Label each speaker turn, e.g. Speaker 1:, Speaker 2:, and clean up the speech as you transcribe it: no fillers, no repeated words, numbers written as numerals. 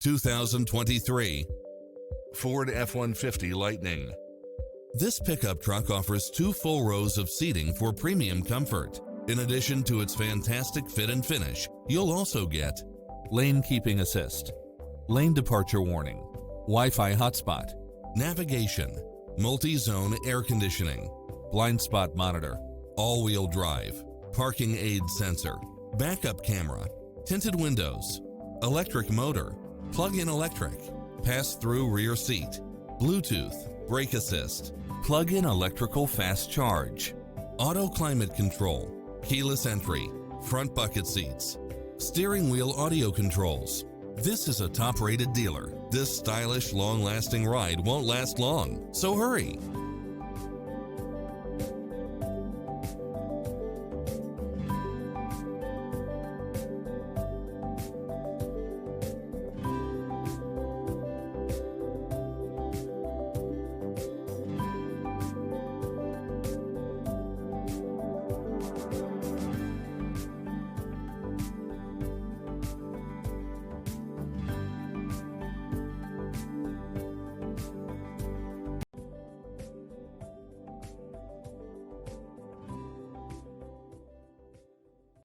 Speaker 1: 2023 Ford F-150 Lightning. This pickup truck offers 2 full rows of seating for premium comfort. In addition to its fantastic fit and finish, you'll also get lane keeping assist, lane departure warning, Wi-Fi hotspot, navigation, multi-zone air conditioning, blind spot monitor, all-wheel drive, parking aid sensor, backup camera, tinted windows, electric motor, plug-in electric, pass-through rear seat, Bluetooth, brake assist, plug-in electrical fast charge, auto climate control, keyless entry, front bucket seats, steering wheel audio controls. This is a top-rated dealer. This stylish, long-lasting ride won't last long, so hurry.